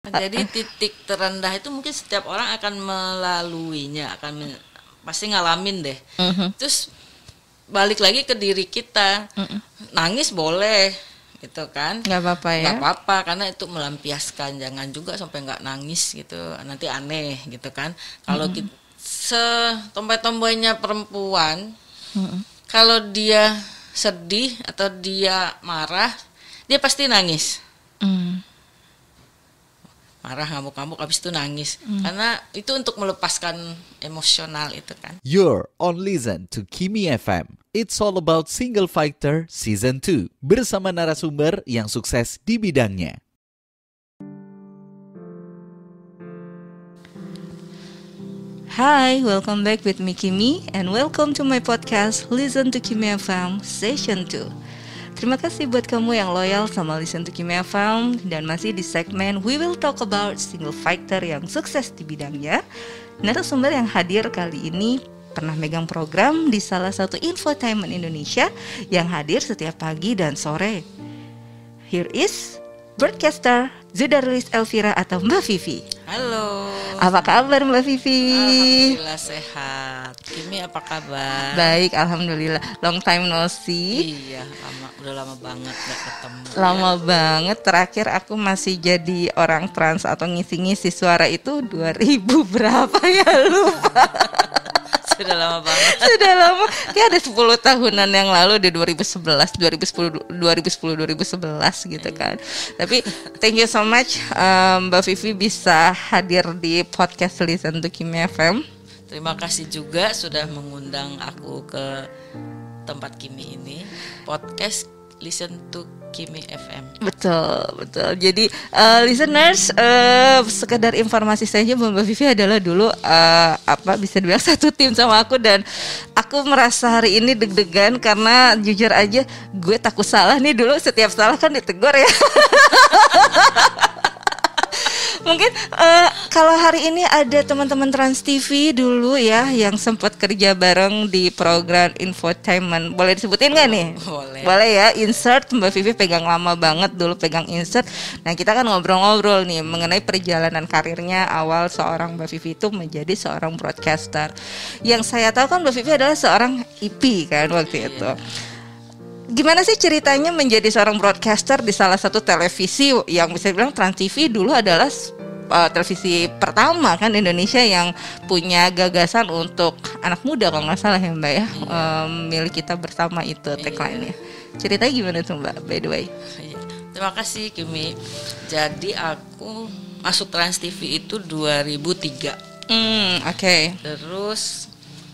Jadi titik terendah itu mungkin setiap orang akan melaluinya, pasti ngalamin deh. Terus balik lagi ke diri kita, nangis boleh, gitu kan? Nggak apa-apa ya? Nggak apa-apa, karena itu melampiaskan. Jangan juga sampai nggak nangis gitu, nanti aneh gitu kan? Kalau kita setomboy-tomboynya perempuan, kalau dia sedih atau dia marah, dia pasti nangis. Marah, ngamuk-ngamuk, habis itu nangis. Karena itu untuk melepaskan emosional itu kan. You're on Listen to Kimi FM. It's all about Single Fighter Season 2 bersama narasumber yang sukses di bidangnya. Hi, welcome back with me Kimi and welcome to my podcast Listen to Kimi FM Session 2. Terima kasih buat kamu yang loyal sama Listen to Kimi FM dan masih di segmen We Will Talk About Single Fighter yang sukses di bidangnya. Narasumber yang hadir kali ini pernah megang program di salah satu infotainment Indonesia yang hadir setiap pagi dan sore. Here is broadcaster Zudarlis Elvira atau Mbak Vivi. Halo. Apa kabar Mbak Vivi? Alhamdulillah sehat. Kimi apa kabar? Baik, alhamdulillah. Long time no see. Iya, udah lama banget gak ketemu. Lama banget. Terakhir aku masih jadi orang trans atau ngisi-ngisi suara itu 2000 berapa ya, lupa. Sudah lama banget. Sudah lama. Kayak ada 10 tahunan yang lalu di 2011 2011 gitu kan. Tapi thank you so much Mbak Vivi bisa hadir di podcast Listen to Kimi FM. Terima kasih juga sudah mengundang aku ke tempat Kimi ini, podcast Listen to Kimi FM. Betul. Jadi listeners, sekedar informasi saja, Mbak Vivi adalah dulu bisa dibilang satu tim sama aku dan aku merasa hari ini deg-degan karena jujur aja gue takut salah nih, dulu setiap salah kan ditegur ya. Mungkin kalau hari ini ada teman-teman Trans TV dulu ya yang sempat kerja bareng di program infotainment. Boleh disebutin nggak nih? Boleh ya. Insert, Mbak Vivi pegang lama banget dulu pegang Insert. Nah kita kan ngobrol-ngobrol nih mengenai perjalanan karirnya awal seorang Mbak Vivi itu menjadi seorang broadcaster. Yang saya tahu kan Mbak Vivi adalah seorang IP kan waktu itu. Gimana sih ceritanya menjadi seorang broadcaster di salah satu televisi yang bisa dibilang Trans TV dulu adalah televisi pertama kan di Indonesia yang punya gagasan untuk anak muda kalau nggak salah ya Mbak ya, milik kita bersama itu tagline-nya. Ceritanya gimana tuh Mbak, by the way? Terima kasih Kimi. Jadi aku masuk Trans TV itu 2003. Oke. Terus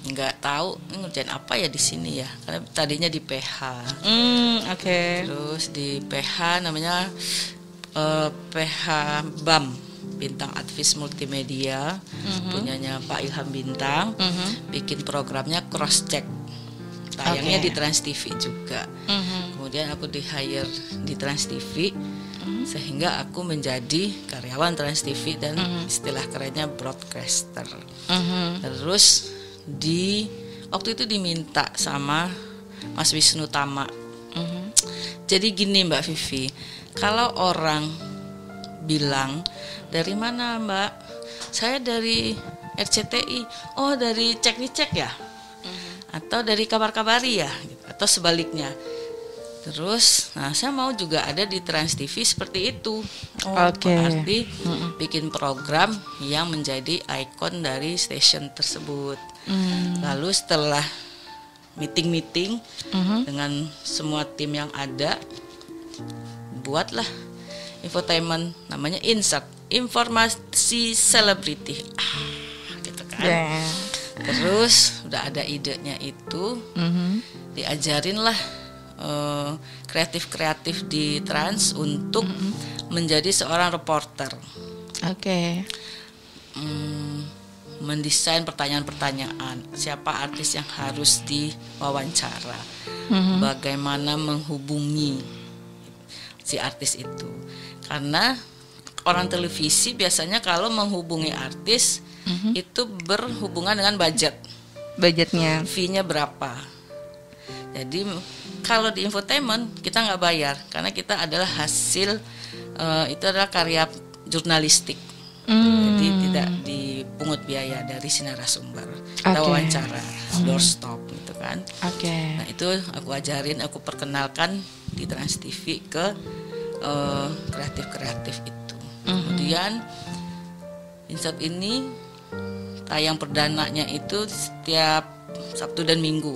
nggak tahu ngerjain apa ya di sini ya, karena tadinya di PH. Oke. Terus di PH namanya PH BAM, Bintang Advis Multimedia, punyanya Pak Ilham Bintang. Bikin programnya Cross Check, tayangnya di Trans TV juga. Kemudian aku di hire di Trans TV, sehingga aku menjadi karyawan Trans TV dan istilah kerennya broadcaster. Terus waktu itu diminta sama Mas Wisnu Tama. Jadi gini Mbak Vivi, kalau orang bilang dari mana Mbak, saya dari RCTI, oh dari Cek ya, atau dari Kabar-Kabari ya, atau sebaliknya. Terus, saya mau juga ada di Trans TV seperti itu. Berarti bikin program yang menjadi ikon dari stasiun tersebut. Lalu setelah meeting dengan semua tim yang ada, buatlah infotainment namanya Insert, informasi selebriti, gitu kan. Terus udah ada idenya itu, diajarin lah kreatif di Trans untuk menjadi seorang reporter. Mendesain pertanyaan-pertanyaan, siapa artis yang harus diwawancara, bagaimana menghubungi si artis itu. Karena orang televisi biasanya kalau menghubungi artis itu berhubungan dengan budgetnya, fee-nya berapa. Jadi kalau di infotainment kita nggak bayar karena kita adalah hasil, itu adalah karya jurnalistik. Jadi tidak dipungut biaya dari si narasumber. Kita wawancara doorstop gitu kan. Nah itu aku ajarin, aku perkenalkan di Trans TV ke kreatif itu. Kemudian Insert ini tayang perdananya itu setiap Sabtu dan Minggu.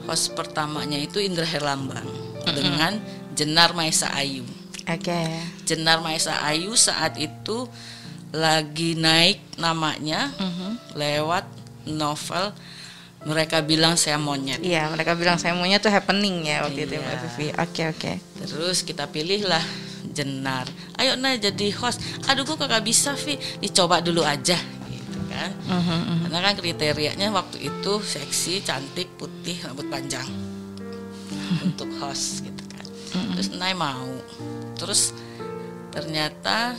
Host pertamanya itu Indra Herlambang dengan Jenar Maesa Ayu. Jenar Maesa Ayu saat itu lagi naik namanya lewat novel Mereka Bilang Saya Monyet. Iya, Mereka Bilang Saya Monyet tuh happening ya waktu itu Mbak Vivi. Oke. Terus kita pilihlah Jenar. Ayo nah jadi host. Aduh gue kagak bisa Vi, dicoba dulu aja gitu kan. Karena kan kriterianya waktu itu seksi, cantik, putih, rambut panjang untuk host gitu kan. Terus Nay mau. Terus ternyata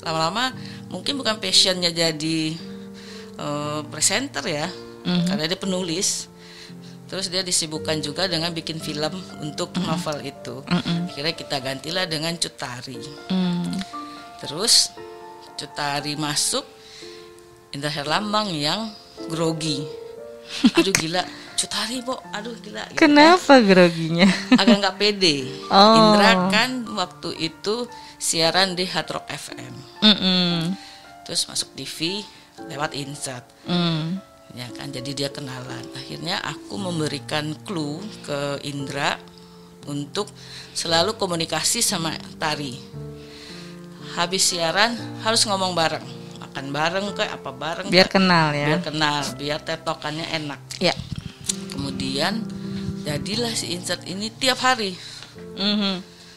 lama-lama mungkin bukan passionnya jadi presenter ya, karena dia penulis. Terus dia disibukkan juga dengan bikin film untuk novel itu. Akhirnya kita gantilah dengan Cut Tari. Terus Cut Tari masuk, Indra Herlambang yang grogi. Aduh gila, Cut Tari aduh gila. Gitu kenapa kan? Groginya? Agak nggak pede. Indra kan waktu itu siaran di Hard Rock FM. Terus masuk TV lewat Insert. Ya kan, jadi dia kenalan. Akhirnya aku memberikan clue ke Indra untuk selalu komunikasi sama Tari. Habis siaran harus ngomong bareng, makan bareng kayak apa bareng. Biar kenal ya. Biar tetokannya enak. Ya. Kemudian jadilah si Insert ini tiap hari.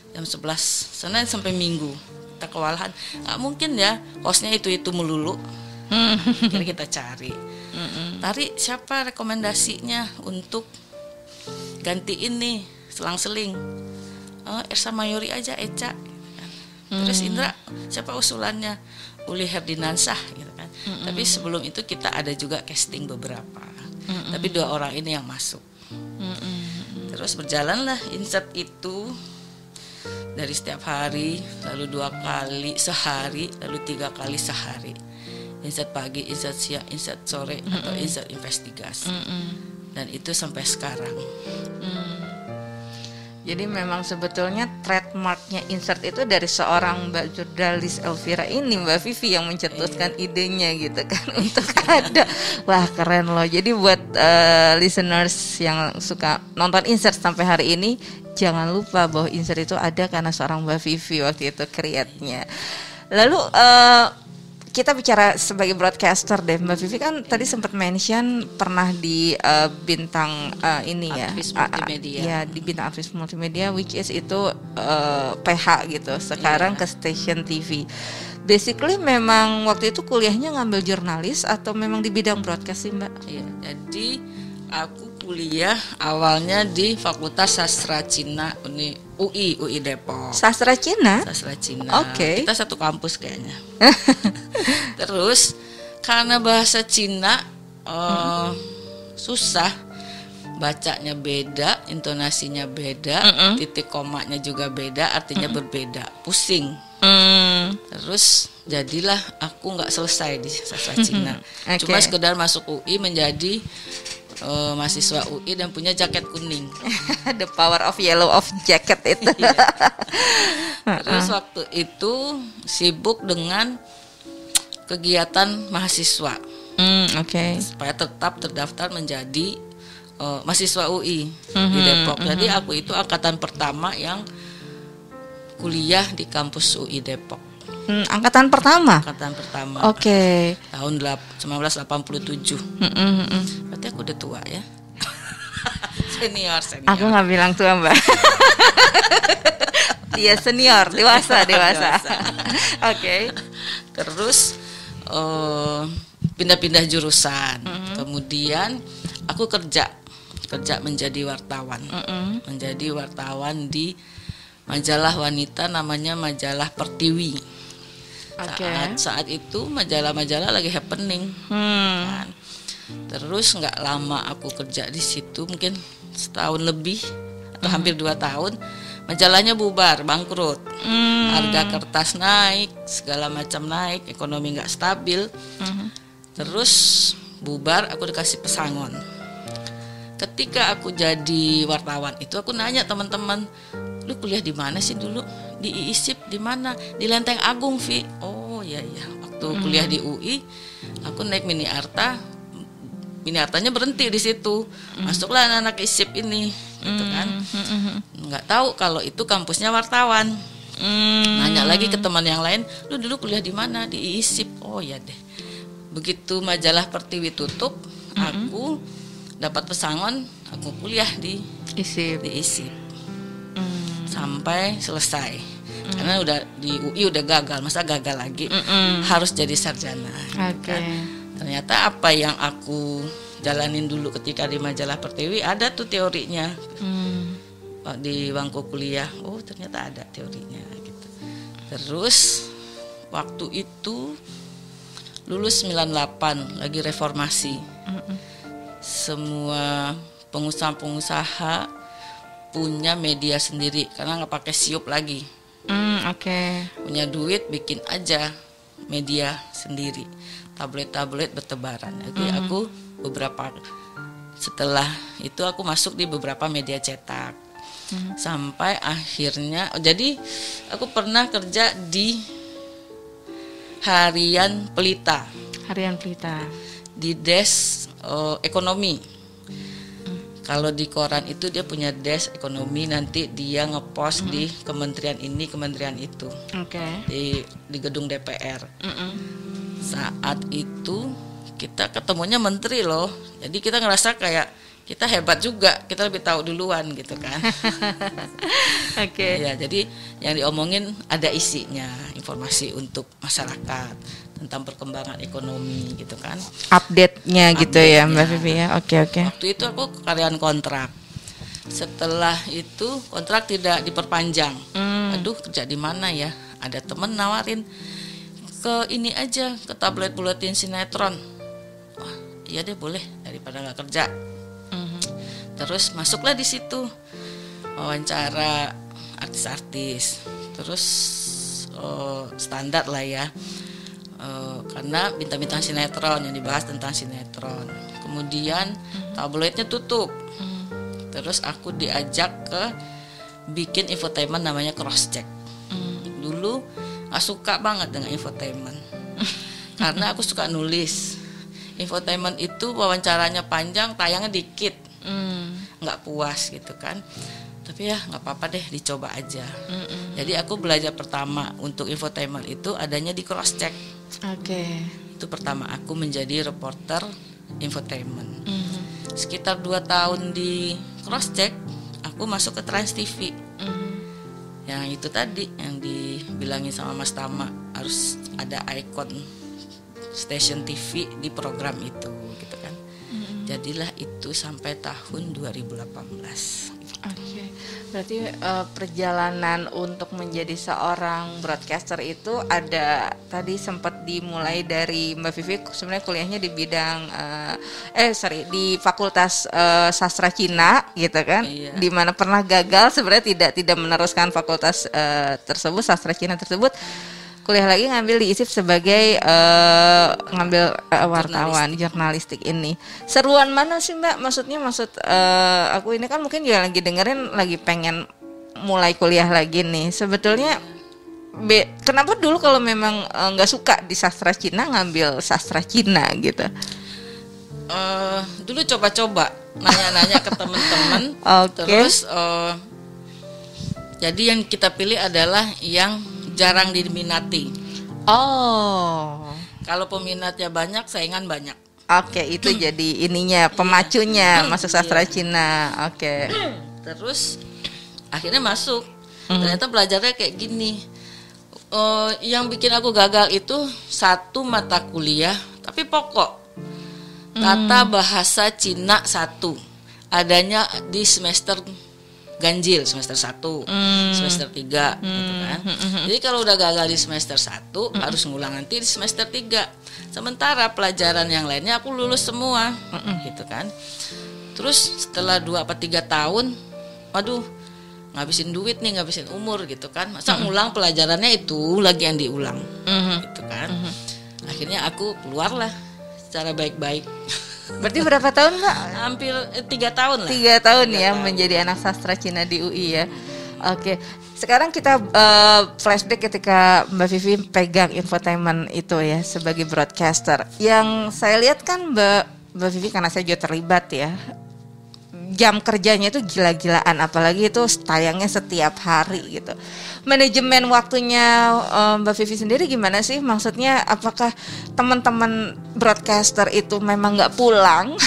Jam 11 Senin sampai Minggu. Kita kewalahan. Nggak mungkin ya hostnya itu melulu. Akhirnya kita cari. Tari siapa rekomendasinya untuk gantiin nih selang-seling? Ersa Mayori aja, Eca. Terus Indra siapa usulannya? Uli Herdinansah gitu kan. Tapi sebelum itu kita ada juga casting beberapa. Tapi 2 orang ini yang masuk. Terus berjalanlah Insert itu dari setiap hari, lalu 2 kali sehari, lalu 3 kali sehari. Insert pagi, insert siang, insert sore, atau insert investigasi. Dan itu sampai sekarang. Jadi memang sebetulnya trademarknya Insert itu dari seorang Mbak jurnalis Elvira ini, Mbak Vivi yang mencetuskan idenya gitu kan untuk ada. Wah keren loh. Jadi buat listeners yang suka nonton Insert sampai hari ini, jangan lupa bahwa Insert itu ada karena seorang Mbak Vivi waktu itu create-nya. Lalu kita bicara sebagai broadcaster deh, Mbak Vivi kan tadi sempat mention pernah di bintang ini ya, Advis Multimedia. Ya di bintang Advis Multimedia, which is itu PH gitu. Sekarang ke Station TV. Basically memang waktu itu kuliahnya ngambil jurnalis atau memang di bidang broadcast sih Mbak? Iya, jadi aku kuliah awalnya di Fakultas Sastra Cina UI Depok. Sastra Cina? Sastra Cina. Oke. Kita satu kampus kayaknya. Terus karena bahasa Cina susah, bacanya beda, intonasinya beda, titik komanya juga beda, artinya berbeda, pusing. Terus jadilah aku nggak selesai di sastra Cina. Cuma sekedar masuk UI menjadi mahasiswa UI dan punya jaket kuning. The power of yellow of jacket itu. Terus waktu itu sibuk dengan kegiatan mahasiswa. Supaya tetap terdaftar menjadi mahasiswa UI di Depok. Jadi aku itu angkatan pertama yang kuliah di kampus UI Depok. Angkatan pertama? Angkatan pertama. Tahun 1987. Berarti aku udah tua ya. Senior. Aku nggak bilang tua Mbak. Iya senior, dewasa. Oke. Terus pindah-pindah jurusan. Kemudian aku kerja menjadi wartawan. Menjadi wartawan di majalah wanita namanya majalah Pertiwi. Saat itu majalah-majalah lagi happening. Kan. Terus nggak lama aku kerja di situ, mungkin setahun lebih atau hampir 2 tahun, majalahnya bubar, bangkrut. harga kertas naik, segala macam naik, ekonomi nggak stabil. Terus bubar, aku dikasih pesangon. Ketika aku jadi wartawan itu, aku nanya teman-teman, lu kuliah di mana sih dulu? Di IISIP di mana? Di Lenteng Agung, Vi. Oh iya. Waktu kuliah di UI, aku naik Mini Arta. Mini Artanya berhenti di situ. Masuklah anak-anak ISIP ini, gitu kan. Nggak tahu kalau itu kampusnya wartawan. Nanya lagi ke teman yang lain, lu dulu kuliah di mana? Di IISIP. Oh iya deh. Begitu majalah Pertiwi tutup, aku dapat pesangon, aku kuliah di ISIP. Sampai selesai. Karena udah di UI udah gagal, masa gagal lagi? Harus jadi sarjana. Kan? Ternyata apa yang aku jalanin dulu ketika di majalah Pertiwi ada tuh teorinya. Di bangku kuliah, oh ternyata ada teorinya gitu. Terus waktu itu lulus 98, lagi reformasi. Semua pengusaha-pengusaha punya media sendiri karena nggak pakai siup lagi. Punya duit, bikin aja media sendiri, tablet-tablet bertebaran. Jadi aku setelah itu aku masuk di beberapa media cetak. Sampai akhirnya, jadi aku pernah kerja di Harian Pelita di desk ekonomi. Kalau di koran itu dia punya desk ekonomi, nanti dia ngepost di kementerian ini, kementerian itu, di gedung DPR. Saat itu kita ketemunya menteri loh, jadi kita ngerasa kayak kita hebat juga, kita lebih tahu duluan gitu kan. Ya, jadi yang diomongin ada isinya, informasi untuk masyarakat tentang perkembangan ekonomi gitu kan. Update-nya gitu ya Mbak Vivi ya. Oke. Waktu itu aku karyawan kontrak. Setelah itu kontrak tidak diperpanjang. Aduh, kerja di mana ya? Ada temen nawarin ke ini aja, ke tablet buletin sinetron. Wah, iya deh boleh, daripada nggak kerja. Terus masuklah di situ, wawancara artis-artis. Terus standar lah ya. Karena bintang-bintang sinetron yang dibahas tentang sinetron. Kemudian tabloidnya tutup. Terus aku diajak ke bikin infotainment namanya Crosscheck. Dulu gak suka banget dengan infotainment karena aku suka nulis. Infotainment itu wawancaranya panjang, tayangnya dikit, nggak puas gitu kan. Tapi ya nggak apa-apa deh, dicoba aja. Jadi aku belajar pertama untuk infotainment itu adanya di Crosscheck. Itu pertama aku menjadi reporter infotainment. Sekitar 2 tahun di Crosscheck, aku masuk ke Trans TV. Yang itu tadi yang dibilangin sama Mas Tama, harus ada ikon stasiun TV di program itu gitu kan. Jadilah itu sampai tahun 2018. Berarti perjalanan untuk menjadi seorang broadcaster itu ada tadi sempat dimulai dari Mbak Vivi sebenarnya kuliahnya di bidang di Fakultas Sastra Cina gitu kan. Iya. Di mana pernah gagal sebenarnya tidak meneruskan fakultas tersebut, Sastra Cina tersebut. Kuliah lagi ngambil di ISIP sebagai ngambil wartawan jurnalistik ini. Seruan mana sih Mbak? Maksud aku ini kan mungkin juga lagi dengerin, lagi pengen mulai kuliah lagi nih. Sebetulnya kenapa dulu kalau memang nggak suka di sastra Cina ngambil sastra Cina gitu? Dulu coba-coba nanya-nanya ke teman-teman. Terus jadi yang kita pilih adalah yang jarang diminati. Kalau peminatnya banyak, saingan banyak. Itu jadi ininya pemacunya masuk sastra Cina. Terus akhirnya masuk. Ternyata belajarnya kayak gini. Yang bikin aku gagal itu satu mata kuliah, tapi pokok. Tata bahasa Cina 1. Adanya di semester ganjil, semester 1, semester 3 gitu kan. Jadi kalau udah gagal di semester 1 harus ngulang nanti di semester 3. Sementara pelajaran yang lainnya aku lulus semua gitu kan. Terus setelah 2 atau 3 tahun, ngabisin duit nih, ngabisin umur gitu kan. Masa ngulang pelajarannya itu lagi yang diulang gitu kan. Akhirnya aku keluarlah secara baik-baik. Berarti berapa tahun Mbak? Hampir 3 tahun lah. 3 tahun ya menjadi anak sastra Cina di UI ya. Oke, sekarang kita flashback ketika Mbak Vivi pegang infotainment itu ya sebagai broadcaster. Yang saya lihat kan Mbak Vivi, karena saya juga terlibat ya, jam kerjanya itu gila-gilaan, apalagi itu tayangnya setiap hari gitu. Manajemen waktunya Mbak Vivi sendiri gimana sih? Maksudnya apakah teman-teman broadcaster itu memang nggak pulang,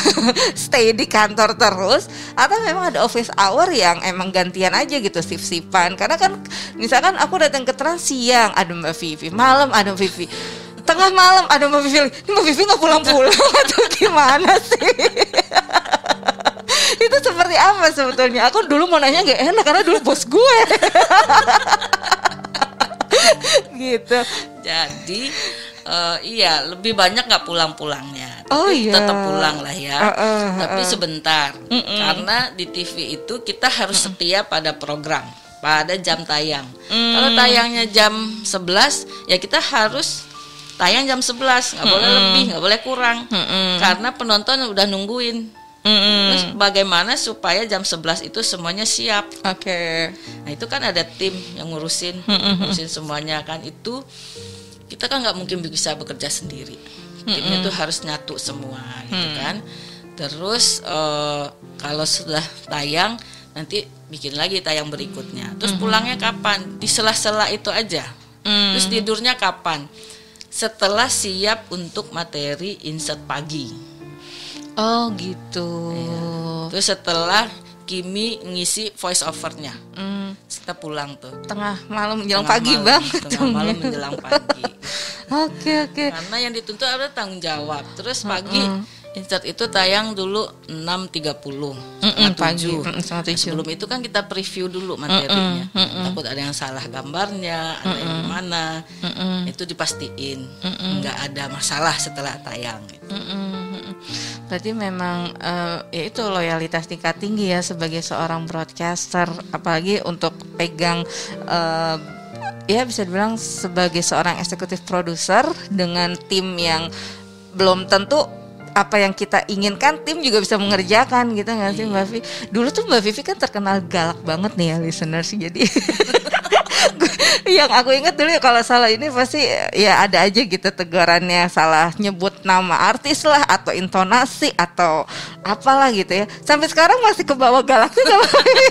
stay di kantor terus, atau memang ada office hour yang emang gantian aja gitu, sip-sipan? Karena kan misalkan aku datang ke Trans siang ada Mbak Vivi, malam ada Mbak Vivi, tengah malam ada Mbak Vivi. Ini Mbak Vivi nggak pulang-pulang atau gimana sih? Itu seperti apa sebetulnya? Aku dulu mau nanya gak enak karena dulu bos gue. Gitu. Jadi iya, lebih banyak nggak pulang-pulangnya. Iya. Tetap pulang lah ya. Tapi sebentar. Karena di TV itu kita harus setia pada program, pada jam tayang. Kalau tayangnya jam 11, ya kita harus tayang jam 11, nggak boleh lebih, nggak boleh kurang. Karena penonton udah nungguin. Terus bagaimana supaya jam 11 itu semuanya siap? Oke. Nah itu kan ada tim yang ngurusin semuanya kan. Itu kita kan nggak mungkin bisa bekerja sendiri. Timnya tuh harus nyatu semua gitu kan. Terus kalau sudah tayang nanti bikin lagi tayang berikutnya. Terus pulangnya kapan? Di sela-sela itu aja. Terus tidurnya kapan? Setelah siap untuk materi insert pagi. Oh gitu. Ya. Terus setelah Kimi ngisi voice overnya, kita pulang tuh. Tengah malam menjelang pagi banget. Tengah malam menjelang pagi. Oke. Karena yang dituntut ada tanggung jawab. Terus pagi insert itu tayang dulu 6.30 pagi. Sebelum itu kan kita preview dulu materinya. Takut ada yang salah gambarnya, ada yang mana. Itu dipastiin nggak ada masalah setelah tayang. Berarti memang ya itu loyalitas tingkat tinggi ya sebagai seorang broadcaster, apalagi untuk pegang ya bisa dibilang sebagai seorang eksekutif produser dengan tim yang belum tentu apa yang kita inginkan tim juga bisa mengerjakan gitu nggak sih Mbak Vivi? Dulu tuh Mbak Vivi kan terkenal galak banget nih ya listeners, jadi yang aku ingat dulu ya kalau salah ini pasti ya ada aja gitu tegurannya, salah nyebut nama artis lah atau intonasi atau apalah gitu ya. Sampai sekarang masih kebawa galaknya Mbak Vivi.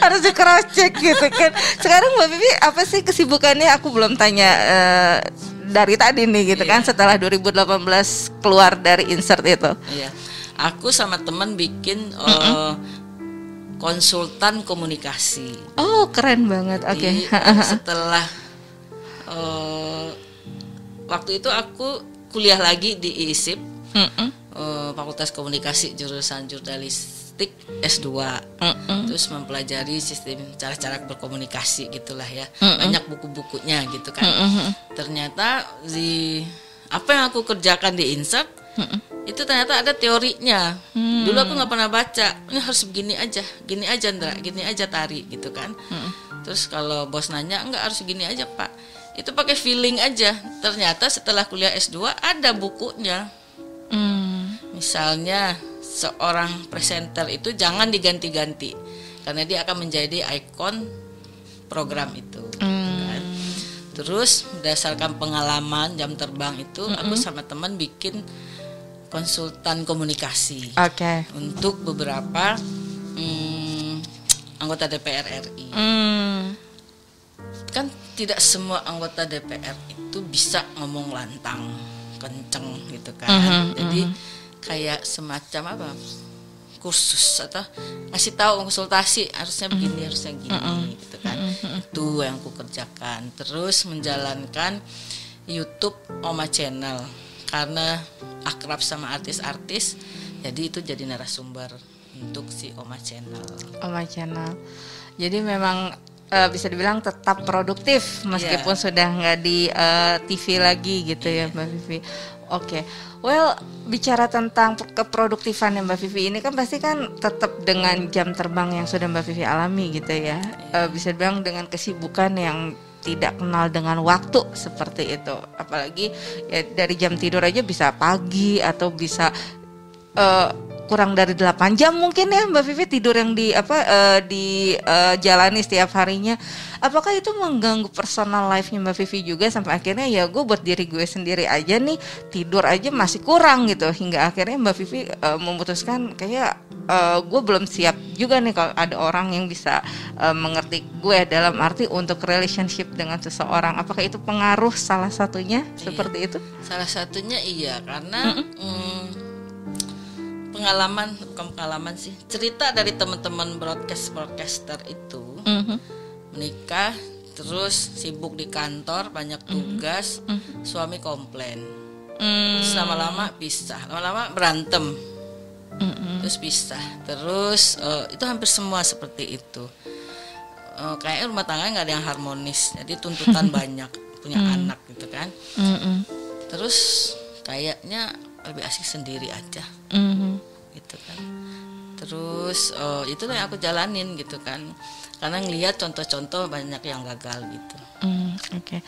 Harus di cross check gitu kan. Sekarang Mbak Vivi apa sih kesibukannya? Aku belum tanya dari tadi nih gitu kan, setelah 2018 keluar dari insert itu. Iya. Aku sama teman bikin konsultan komunikasi. Oh, keren banget. Oke. Setelah waktu itu aku kuliah lagi di IISIP, Fakultas Komunikasi jurusan jurnalistik S2. Terus mempelajari sistem cara-cara berkomunikasi gitulah ya. Banyak buku-bukunya gitu kan. Ternyata apa yang aku kerjakan di insert itu ternyata ada teorinya. Dulu aku nggak pernah baca. Ini harus gini aja Ndra, gini aja Tari gitu kan. Terus kalau bos nanya, enggak harus gini aja Pak. Itu pakai feeling aja. Ternyata setelah kuliah S2 ada bukunya. Misalnya seorang presenter itu jangan diganti-ganti karena dia akan menjadi ikon program itu. Kan? Terus berdasarkan pengalaman jam terbang itu, aku sama teman bikin konsultan komunikasi untuk beberapa anggota DPR RI. Kan tidak semua anggota DPR itu bisa ngomong lantang, kenceng gitu kan. Jadi kayak semacam apa? Kursus atau ngasih tahu konsultasi harusnya begini, harusnya gini gitu kan. Itu yang aku kerjakan. Terus menjalankan YouTube Oma Channel karena akrab sama artis-artis, jadi itu jadi narasumber untuk si Oma Channel. Oma Channel. Jadi memang bisa dibilang tetap produktif meskipun sudah nggak di TV lagi gitu ya Mbak Vivi. Oke. Well, bicara tentang keproduktifan Mbak Vivi ini kan pasti kan tetap dengan jam terbang yang sudah Mbak Vivi alami gitu ya, bisa bilang dengan kesibukan yang tidak kenal dengan waktu seperti itu, apalagi ya dari jam tidur aja bisa pagi atau bisa kurang dari 8 jam mungkin ya Mbak Vivi tidur yang jalani setiap harinya. Apakah itu mengganggu personal life-nya Mbak Vivi juga sampai akhirnya ya gue buat diri gue sendiri aja nih tidur aja masih kurang gitu, hingga akhirnya Mbak Vivi memutuskan kayak gue belum siap juga nih kalau ada orang yang bisa mengerti gue dalam arti untuk relationship dengan seseorang. Apakah itu pengaruh salah satunya seperti itu? Salah satunya iya, karena bukan pengalaman sih, cerita dari teman-teman broadcaster itu menikah terus sibuk di kantor, banyak tugas, suami komplain, terus lama-lama pisah, lama-lama berantem, terus pisah, terus itu hampir semua seperti itu. Kayaknya rumah tangga nggak ada yang harmonis, jadi tuntutan banyak, punya anak gitu kan. Terus kayaknya lebih asik sendiri aja, gitu kan. Terus itu yang aku jalanin gitu kan, karena ngelihat contoh-contoh banyak yang gagal gitu. Oke.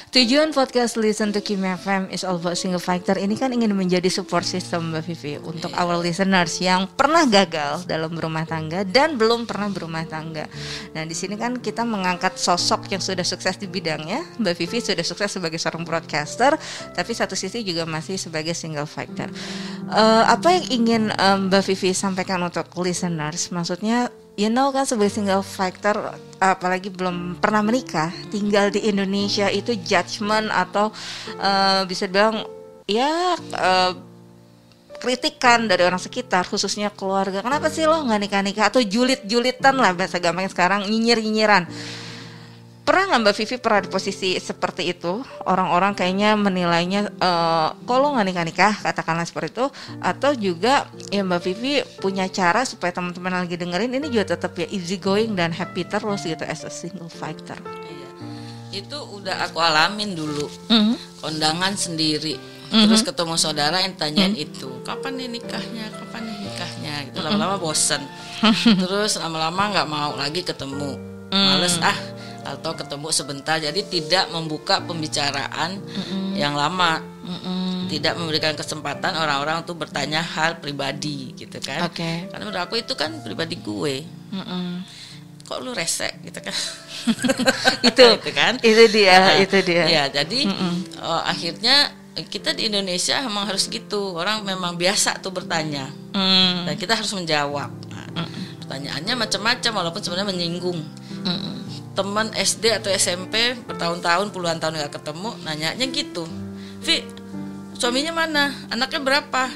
Tujuan podcast Listen to Kimi FM is all about single factor ini kan ingin menjadi support system Mbak Vivi untuk our listeners yang pernah gagal dalam berumah tangga dan belum pernah berumah tangga. Nah di sini kan kita mengangkat sosok yang sudah sukses di bidangnya. Mbak Vivi sudah sukses sebagai seorang broadcaster, tapi satu sisi juga masih sebagai single factor. Apa yang ingin Mbak Vivi sampaikan untuk listeners? Maksudnya kan sebagai single factor apalagi belum pernah menikah, tinggal di Indonesia itu judgement atau bisa bilang kritikan dari orang sekitar, khususnya keluarga. Kenapa sih lo nggak nikah-nikah, atau julit-julitan lah bahasa gampangnya sekarang, nyinyir-nyinyiran. Pernah nggak Mbak Vivi pernah di posisi seperti itu? Orang-orang kayaknya menilainya kok lo nggak nikah-nikah, katakanlah seperti itu. Atau juga ya Mbak Vivi punya cara supaya teman-teman lagi dengerin ini juga tetap ya easy going dan happy terus gitu as a single fighter. Iya. Itu udah aku alamin dulu. Kondangan sendiri. Terus ketemu saudara yang tanyain itu, kapan nih nikahnya, gitu. Lama-lama bosen. Terus lama-lama nggak mau lagi ketemu, males atau ketemu sebentar, jadi tidak membuka pembicaraan yang lama, tidak memberikan kesempatan orang-orang untuk bertanya hal pribadi gitu kan. Karena menurut aku itu kan pribadi gue, kok lu rese gitu kan. itu kan itu dia. Ya jadi akhirnya kita di Indonesia memang harus gitu, orang memang biasa tuh bertanya dan kita harus menjawab. Pertanyaannya macam-macam walaupun sebenarnya menyinggung. Teman SD atau SMP bertahun-tahun, puluhan tahun gak ketemu, nanyanya gitu, Vi, suaminya mana, anaknya berapa,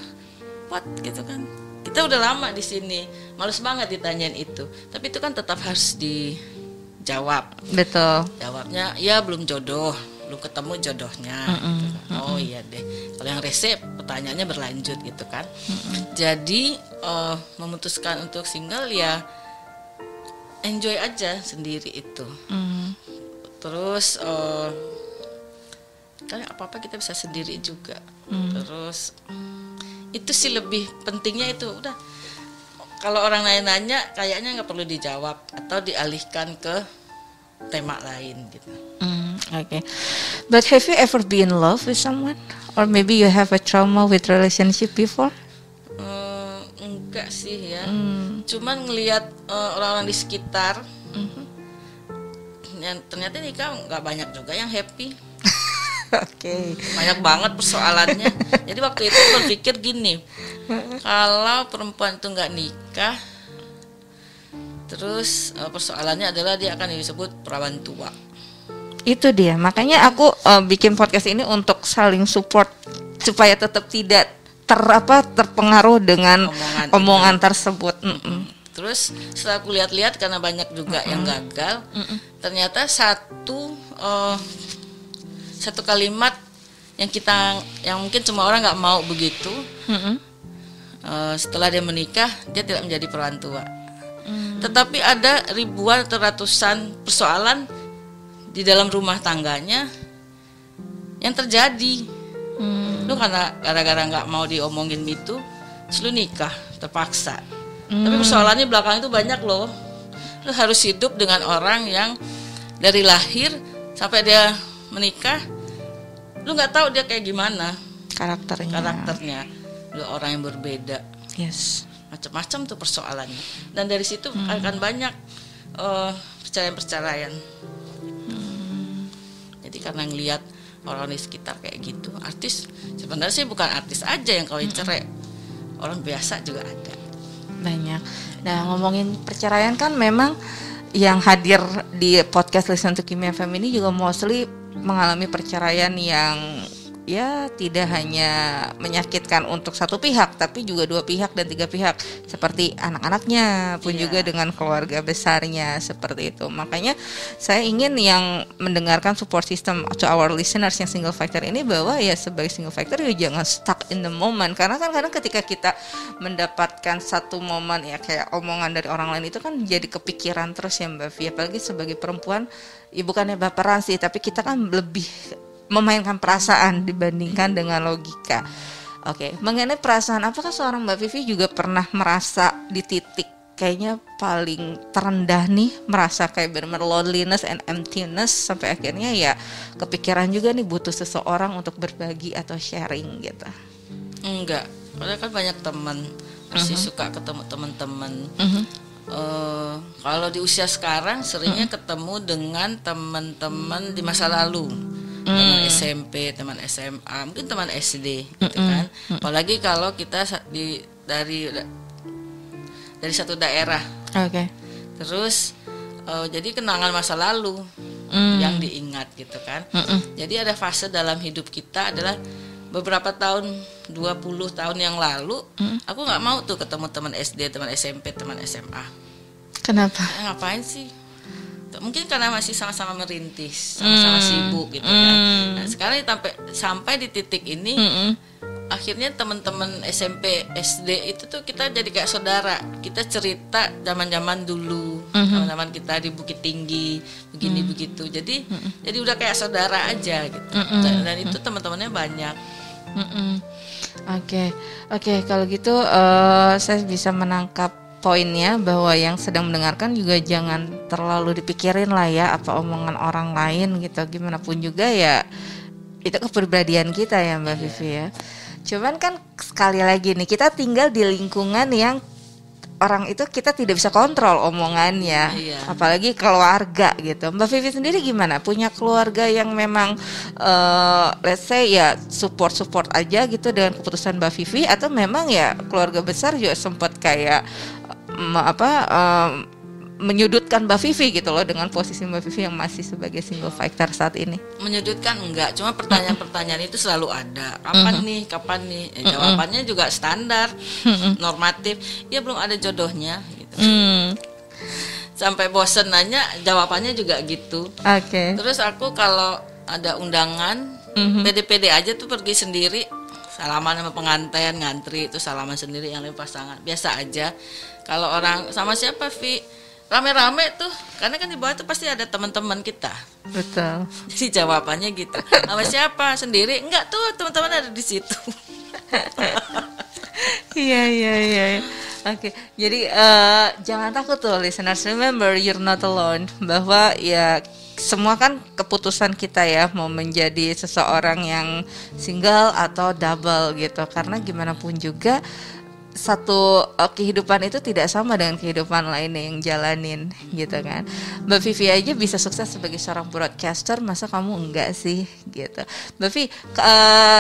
what gitu kan. Kita udah lama di sini, males banget ditanyain itu, tapi itu kan tetap harus dijawab. Betul. Jawabnya ya belum jodoh, belum ketemu jodohnya. Gitu kan. Oh iya deh. Kalau yang rese pertanyaannya berlanjut gitu kan. Jadi memutuskan untuk single ya enjoy aja sendiri itu. Terus kan apa-apa kita bisa sendiri juga. Terus itu sih lebih pentingnya itu. Udah, kalau orang nanya kayaknya nggak perlu dijawab atau dialihkan ke tema lain gitu. Okay. But have you ever been in love with someone? Or maybe you have a trauma with relationship before? Enggak sih ya. Cuman ngelihat orang-orang di sekitar, yang ternyata nikah nggak banyak juga yang happy. Banyak banget persoalannya. Jadi waktu itu berpikir gini, kalau perempuan itu nggak nikah, terus persoalannya adalah dia akan disebut perawan tua. Itu dia, makanya aku bikin podcast ini untuk saling support supaya tetap tidak terpengaruh dengan omongan tersebut. Terus setelah aku lihat-lihat, karena banyak juga yang gagal, ternyata satu kalimat yang mungkin semua orang nggak mau begitu. Setelah dia menikah, dia tidak menjadi perawan tua. Tetapi ada ribuan atau ratusan persoalan di dalam rumah tangganya yang terjadi. Lu karena gara-gara nggak mau diomongin itu, terus lu nikah terpaksa. Tapi persoalannya belakang itu banyak loh. Lu harus hidup dengan orang yang dari lahir sampai dia menikah, lu nggak tahu dia kayak gimana karakternya. Lu orang yang berbeda. Yes. Macam-macam tuh persoalannya. Dan dari situ akan banyak perceraian. Jadi karena ngelihat orang di sekitar kayak gitu, artis sebenarnya sih bukan artis aja yang kawin cerai, orang biasa juga ada. Banyak. Nah, ngomongin perceraian kan memang yang hadir di podcast Listen to Kimi FM ini juga mostly mengalami perceraian yang ya tidak hanya menyakitkan untuk satu pihak, tapi juga dua pihak dan tiga pihak, seperti anak-anaknya pun juga dengan keluarga besarnya, seperti itu. Makanya saya ingin yang mendengarkan support system to our listeners yang single factor ini, bahwa ya sebagai single factor ya jangan stuck in the moment, karena kan kadang ketika kita mendapatkan satu momen ya kayak omongan dari orang lain itu kan jadi kepikiran terus ya Mbak Vi, apalagi sebagai perempuan, ya bukannya baperan sih, tapi kita kan lebih memainkan perasaan dibandingkan dengan logika. Oke, mengenai perasaan, apakah seorang Mbak Vivi juga pernah merasa di titik kayaknya paling terendah nih, merasa kayak benar-benar loneliness and emptiness, sampai akhirnya ya kepikiran juga nih butuh seseorang untuk berbagi atau sharing gitu? Enggak, padahal kan banyak teman, masih suka ketemu teman-teman. Kalau di usia sekarang seringnya ketemu dengan teman-teman di masa lalu. Teman SMP, teman SMA, mungkin teman SD gitu kan. Apalagi kalau kita dari satu daerah. Oke. Terus jadi kenangan masa lalu yang diingat gitu kan. Jadi ada fase dalam hidup kita adalah beberapa tahun, 20 tahun yang lalu, aku nggak mau tuh ketemu teman SD, teman SMP, teman SMA. Kenapa? Ya, ngapain sih? Mungkin karena masih sama-sama merintis, sama-sama sibuk gitu kan. Nah, sekarang sampai di titik ini, akhirnya teman-teman SMP, SD itu tuh kita jadi kayak saudara. Kita cerita zaman-zaman dulu, zaman-zaman kita di Bukit Tinggi, begini begitu. Jadi udah kayak saudara aja gitu. Dan itu teman-temannya banyak. Oke, kalau gitu saya bisa menangkap poinnya bahwa yang sedang mendengarkan juga jangan terlalu dipikirin lah ya apa omongan orang lain gitu. Gimana pun juga ya itu kepribadian kita ya Mbak Vivi ya. Cuman kan sekali lagi nih, kita tinggal di lingkungan yang orang itu kita tidak bisa kontrol omongannya, apalagi keluarga gitu. Mbak Vivi sendiri gimana? Punya keluarga yang memang let's say ya support aja gitu dengan keputusan Mbak Vivi, atau memang ya keluarga besar juga sempat kayak menyudutkan Mbak Vivi gitu loh dengan posisi Mbak Vivi yang masih sebagai single fighter saat ini? Menyudutkan enggak, cuma pertanyaan-pertanyaan itu selalu ada. Kapan nih? Jawabannya juga standar, normatif. Ya belum ada jodohnya gitu. Sampai bosen nanya, jawabannya juga gitu. Oke. Terus aku kalau ada undangan, pede-pede aja tuh pergi sendiri, salaman sama pengantin, ngantri itu salaman sendiri, yang lain pasangan. Biasa aja. Kalau orang sama siapa, Vi? Rame-rame tuh, karena kan di bawah tuh pasti ada teman-teman kita. Betul. Jadi jawabannya gitu. Sama siapa? Sendiri? Enggak tuh, teman-teman ada di situ. Iya. Oke, jadi jangan takut tuh listeners, remember you're not alone. Bahwa ya semua kan keputusan kita ya, mau menjadi seseorang yang single atau double gitu. Karena gimana pun juga satu kehidupan itu tidak sama dengan kehidupan lainnya yang jalanin gitu kan. Mbak Vivi aja bisa sukses sebagai seorang broadcaster, masa kamu enggak sih gitu. Mbak Vivi,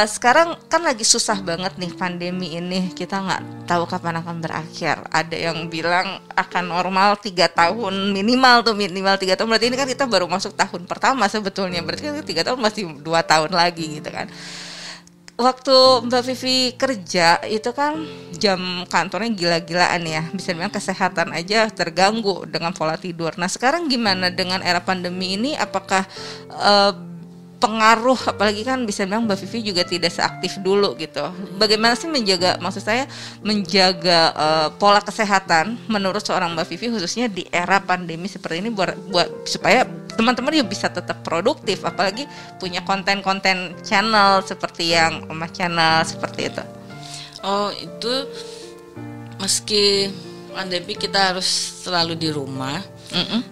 sekarang kan lagi susah banget nih pandemi ini, kita nggak tahu kapan akan berakhir. Ada yang bilang akan normal 3 tahun minimal 3 tahun, berarti ini kan kita baru masuk tahun pertama sebetulnya, berarti kan 3 tahun masih 2 tahun lagi gitu kan. Waktu Mbak Vivi kerja itu kan jam kantornya gila-gilaan ya, bisa bilang kesehatan aja terganggu dengan pola tidur. Nah sekarang gimana dengan era pandemi ini, apakah pengaruh, apalagi kan bisa bilang Mbak Vivi juga tidak seaktif dulu gitu. Bagaimana sih menjaga pola kesehatan menurut seorang Mbak Vivi khususnya di era pandemi seperti ini buat supaya teman-teman juga bisa tetap produktif, apalagi punya konten-konten channel seperti yang Oma Channel seperti itu. Oh itu meski pandemi kita harus selalu di rumah.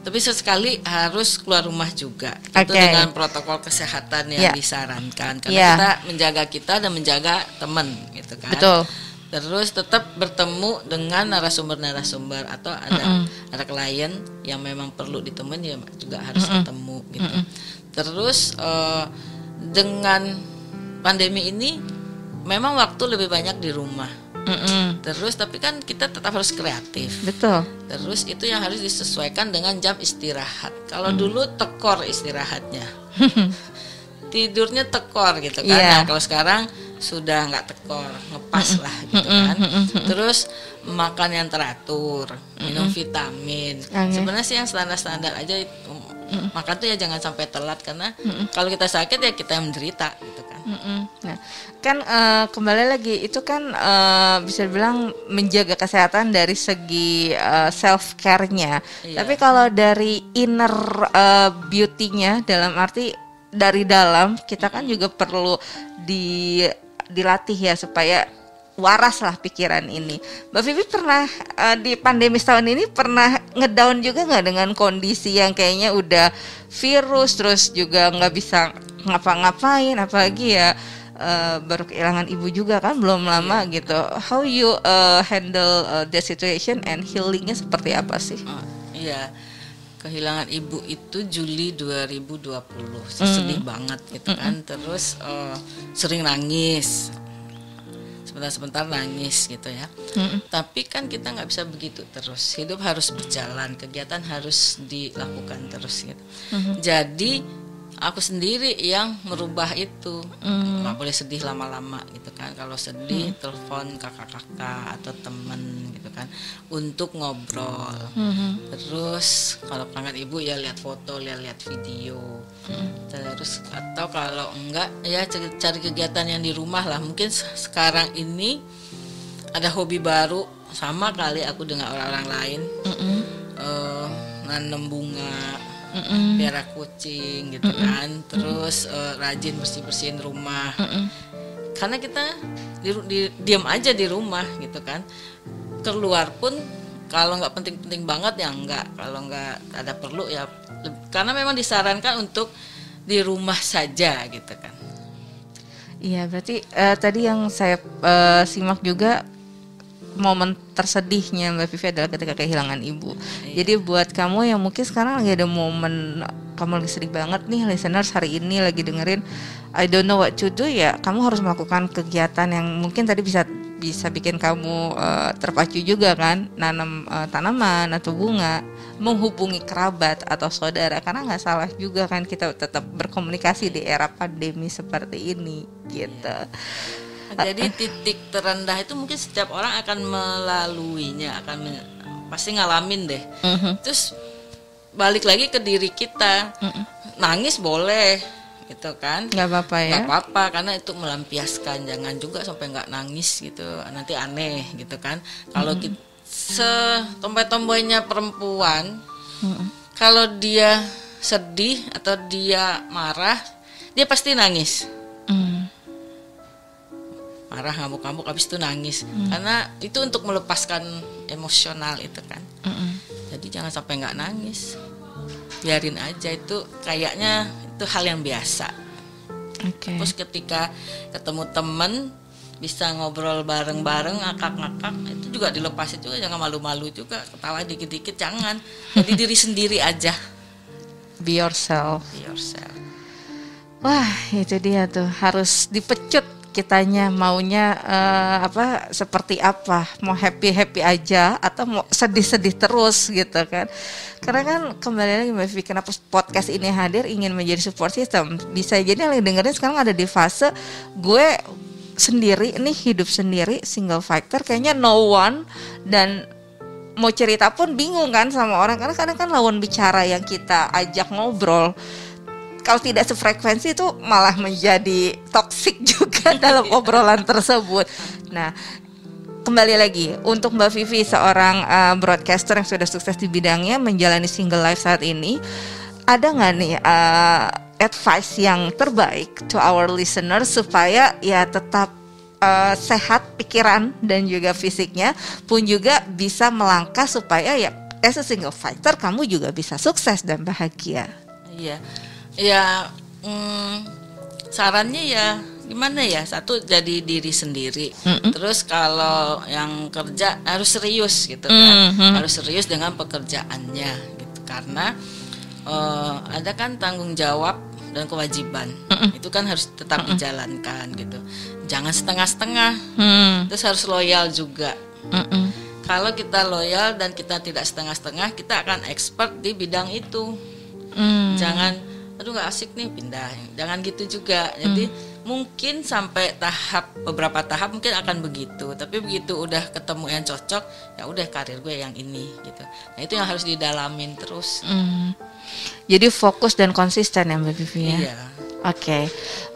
Tapi sesekali harus keluar rumah juga. Itu dengan protokol kesehatan yang disarankan karena kita menjaga kita dan menjaga teman gitu kan. Betul. Terus tetap bertemu dengan narasumber atau ada klien yang memang perlu ditemuin ya juga harus ketemu gitu. Terus dengan pandemi ini memang waktu lebih banyak di rumah. Terus tapi kan kita tetap harus kreatif. Betul. Terus itu yang harus disesuaikan dengan jam istirahat. Kalau dulu tekor istirahatnya, tidurnya tekor gitu kan. Nah, kalau sekarang sudah nggak tekor, ngepas lah gitu kan. Terus makan yang teratur, minum vitamin. Sebenarnya sih yang standar aja. Makan tuh ya jangan sampai telat karena kalau kita sakit ya kita yang menderita gitu kan. Nah, kan kembali lagi itu kan bisa dibilang menjaga kesehatan dari segi self care-nya. Tapi kalau dari inner beauty-nya dalam arti dari dalam kita kan juga perlu dilatih ya supaya waras lah pikiran ini. Mbak Vivi pernah di pandemi tahun ini pernah ngedown juga nggak dengan kondisi yang kayaknya udah virus terus juga nggak bisa ngapa-ngapain, apalagi ya baru kehilangan ibu juga kan belum lama gitu. How you handle the situation and healingnya seperti apa sih? Iya, kehilangan ibu itu Juli 2020, sedih banget gitu kan. Terus sering nangis. Sebentar nangis gitu ya. Tapi kan kita nggak bisa begitu terus. Hidup harus berjalan, kegiatan harus dilakukan terus gitu. Jadi aku sendiri yang merubah itu. Nggak boleh sedih lama-lama gitu kan. Kalau sedih telepon kakak-kakak atau teman gitu kan untuk ngobrol. Terus kalau kangen ibu ya lihat foto, lihat video. Terus atau kalau enggak ya cari kegiatan yang di rumah lah. Mungkin sekarang ini ada hobi baru sama kali aku dengan orang-orang lain. Nanam bunga, piara kucing gitu kan. Terus rajin bersih-bersihin rumah. Karena kita diam aja di rumah gitu kan. Keluar pun kalau nggak penting-penting banget ya enggak. Kalau nggak ada perlu ya karena memang disarankan untuk di rumah saja gitu kan. Iya, berarti tadi yang saya simak juga momen tersedihnya Mbak Vivi adalah ketika kehilangan ibu. Jadi buat kamu yang mungkin sekarang lagi ada momen kamu lagi sedih banget nih, listeners hari ini lagi dengerin I don't know what to do, ya kamu harus melakukan kegiatan yang mungkin tadi bisa bikin kamu terpacu juga kan, nanam tanaman atau bunga, menghubungi kerabat atau saudara, karena nggak salah juga kan kita tetap berkomunikasi di era pandemi seperti ini gitu. Jadi titik terendah itu mungkin setiap orang akan melaluinya, pasti ngalamin deh. Terus balik lagi ke diri kita, nangis boleh, gitu kan? Nggak apa-apa ya? Nggak apa-apa, karena itu melampiaskan. Jangan juga sampai nggak nangis gitu, nanti aneh gitu kan? Kalau setomboy-tomboynya perempuan, kalau dia sedih atau dia marah, dia pasti nangis. Marah, ngamuk-ngamuk, habis itu nangis. Karena itu untuk melepaskan emosional itu kan. Jadi jangan sampai nggak nangis, biarin aja, itu kayaknya itu hal yang biasa. Terus ketika ketemu temen bisa ngobrol bareng-bareng, ngakak-ngakak, itu juga dilepasin juga, jangan malu-malu juga, ketawa dikit-dikit, jangan. Jadi diri sendiri aja. Be yourself. Wah, itu dia tuh, harus dipecut kitanya maunya seperti apa, mau happy aja atau mau sedih terus gitu kan. Karena kan kembali lagi Mbak Vivi, kenapa podcast ini hadir, ingin menjadi support system. Bisa jadi yang dengerin sekarang ada di fase gue sendiri nih, hidup sendiri, single fighter, kayaknya no one, dan mau cerita pun bingung kan sama orang, karena kadang kan lawan bicara yang kita ajak ngobrol kalau tidak sefrekuensi itu malah menjadi toksik juga dalam obrolan tersebut. Nah, kembali lagi untuk Mbak Vivi, seorang broadcaster yang sudah sukses di bidangnya, menjalani single life saat ini, ada nggak nih advice yang terbaik to our listeners supaya ya tetap sehat pikiran dan juga fisiknya, pun juga bisa melangkah supaya ya as a single fighter kamu juga bisa sukses dan bahagia. Iya, ya sarannya ya gimana ya, satu jadi diri sendiri. Terus kalau yang kerja harus serius gitu kan, harus serius dengan pekerjaannya gitu, karena ada kan tanggung jawab dan kewajiban, itu kan harus tetap dijalankan gitu. Jangan setengah-setengah, terus harus loyal juga. Kalau kita loyal dan kita tidak setengah-setengah, kita akan expert di bidang itu. Jangan, aduh nggak asik nih pindah. Jangan gitu juga. Jadi mungkin sampai beberapa tahap mungkin akan begitu. Tapi begitu udah ketemu yang cocok, ya udah karir gue yang ini gitu. Nah itu yang harus didalamin terus. Jadi fokus dan konsisten ya Mbak Vivi ya. Iya.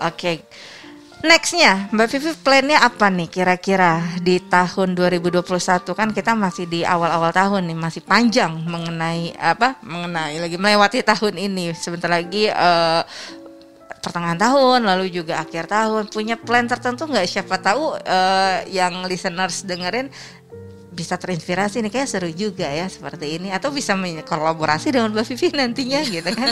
Oke. Nextnya Mbak Vivi plannya apa nih kira-kira di tahun 2021, kan kita masih di awal-awal tahun nih, masih panjang mengenai lagi melewati tahun ini, sebentar lagi pertengahan tahun, lalu juga akhir tahun. Punya plan tertentu nggak? Siapa tahu yang listeners dengerin bisa terinspirasi nih, kayak seru juga ya seperti ini, atau bisa kolaborasi dengan Mbak Vivi nantinya gitu kan.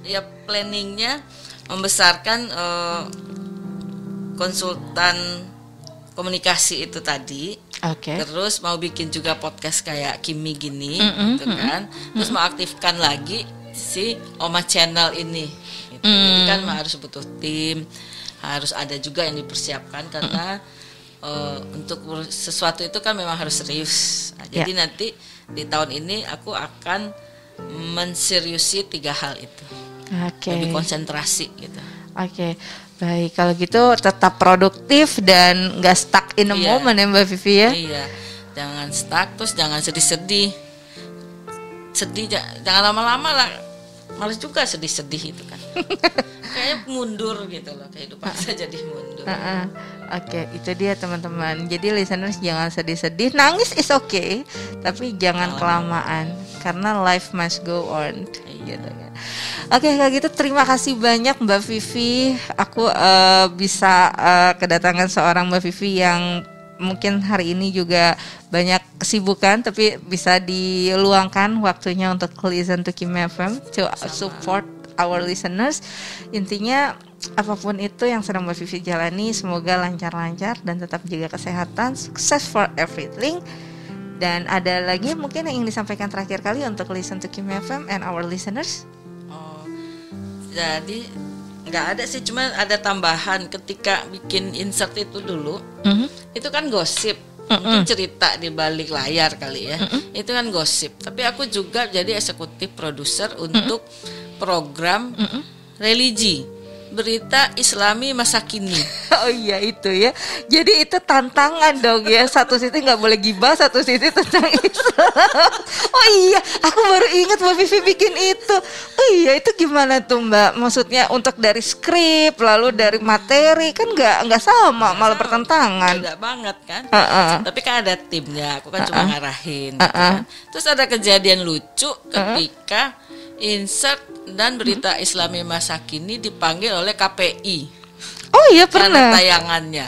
Ya planningnya membesarkan konsultan komunikasi itu tadi. Terus mau bikin juga podcast kayak Kimi gini gitu kan. Terus mau aktifkan lagi si Oma Channel ini gitu. Jadi kan harus butuh tim, harus ada juga yang dipersiapkan karena untuk sesuatu itu kan memang harus serius. Nah, jadi nanti di tahun ini aku akan menseriusi 3 hal itu. Lebih konsentrasi gitu. Baik, kalau gitu tetap produktif dan nggak stuck in a moment ya Mbak Vivi ya. Iya, jangan stuck, terus jangan sedih-sedih. Jangan lama-lama lah, males juga sedih-sedih itu kan. Kayaknya mundur gitu loh, kehidupan saya jadi mundur. Itu dia teman-teman. Jadi listeners jangan sedih-sedih, nangis is okay, tapi jangan kelamaan karena life must go on. Gitu kan. Kalau gitu terima kasih banyak Mbak Vivi. Aku bisa kedatangan seorang Mbak Vivi yang mungkin hari ini juga banyak kesibukan, tapi bisa diluangkan waktunya untuk listen to Kimi FM, to support our listeners. Intinya apapun itu yang sedang Mbak Vivi jalani, semoga lancar-lancar dan tetap jaga kesehatan. Sukses for everything. Dan ada lagi mungkin yang ingin disampaikan terakhir kali untuk listen to Kimi FM and our listeners? Jadi nggak ada sih, cuma ada tambahan ketika bikin insert itu dulu, itu kan gosip, mungkin cerita di balik layar kali ya, itu kan gosip. Tapi aku juga jadi eksekutif produser untuk program religi, berita Islami masa kini. Oh iya itu ya. Jadi itu tantangan dong ya. Satu sisi nggak boleh gibah, satu sisi tentang Islam. Oh iya, aku baru ingat Mbak Vivi bikin itu. Oh iya, itu gimana tuh Mbak? Maksudnya untuk dari skrip, lalu dari materi kan nggak sama, malah bertentangan. Beda banget kan. Tapi kan ada timnya. Aku kan cuma ngarahin. Gitu kan. Terus ada kejadian lucu ketika insert dan berita Islami masa kini dipanggil oleh KPI. Oh iya pernah. Karena tayangannya.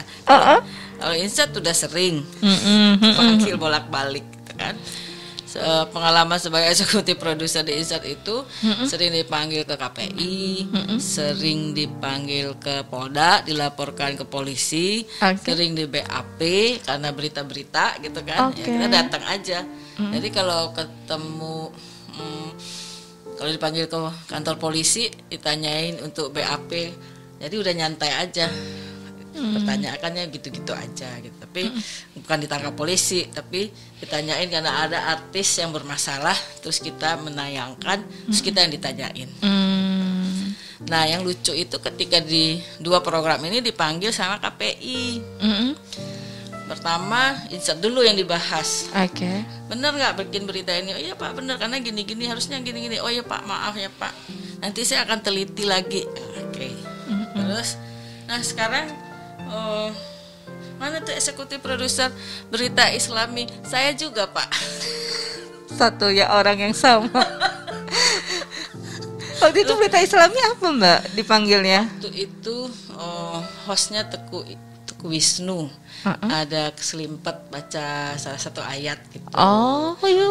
Kalau insert udah sering panggil bolak-balik gitu kan. Pengalaman sebagai eksekutif produser di insert itu sering dipanggil ke KPI, sering dipanggil ke Polda, dilaporkan ke polisi, sering di BAP karena berita-berita gitu kan. Ya, kita datang aja. Jadi kalau ketemu kalau dipanggil ke kantor polisi ditanyain untuk BAP, jadi udah nyantai aja, pertanyaannya gitu-gitu aja gitu. Tapi bukan ditangkap polisi, tapi ditanyain karena ada artis yang bermasalah, terus kita menayangkan, terus kita yang ditanyain. Nah yang lucu itu ketika di 2 program ini dipanggil sama KPI. Pertama insert dulu yang dibahas. Bener nggak bikin berita ini? Oh iya Pak bener, karena gini-gini harusnya gini-gini. Oh iya Pak maaf ya Pak, nanti saya akan teliti lagi. Terus, nah sekarang mana tuh eksekutif produser berita Islami? Saya juga Pak. Satu ya, orang yang sama. Waktu itu berita Islamnya apa Mbak dipanggilnya? Waktu itu hostnya Teguh Wisnu. Ada keselimpet baca salah satu ayat gitu. Oh iya,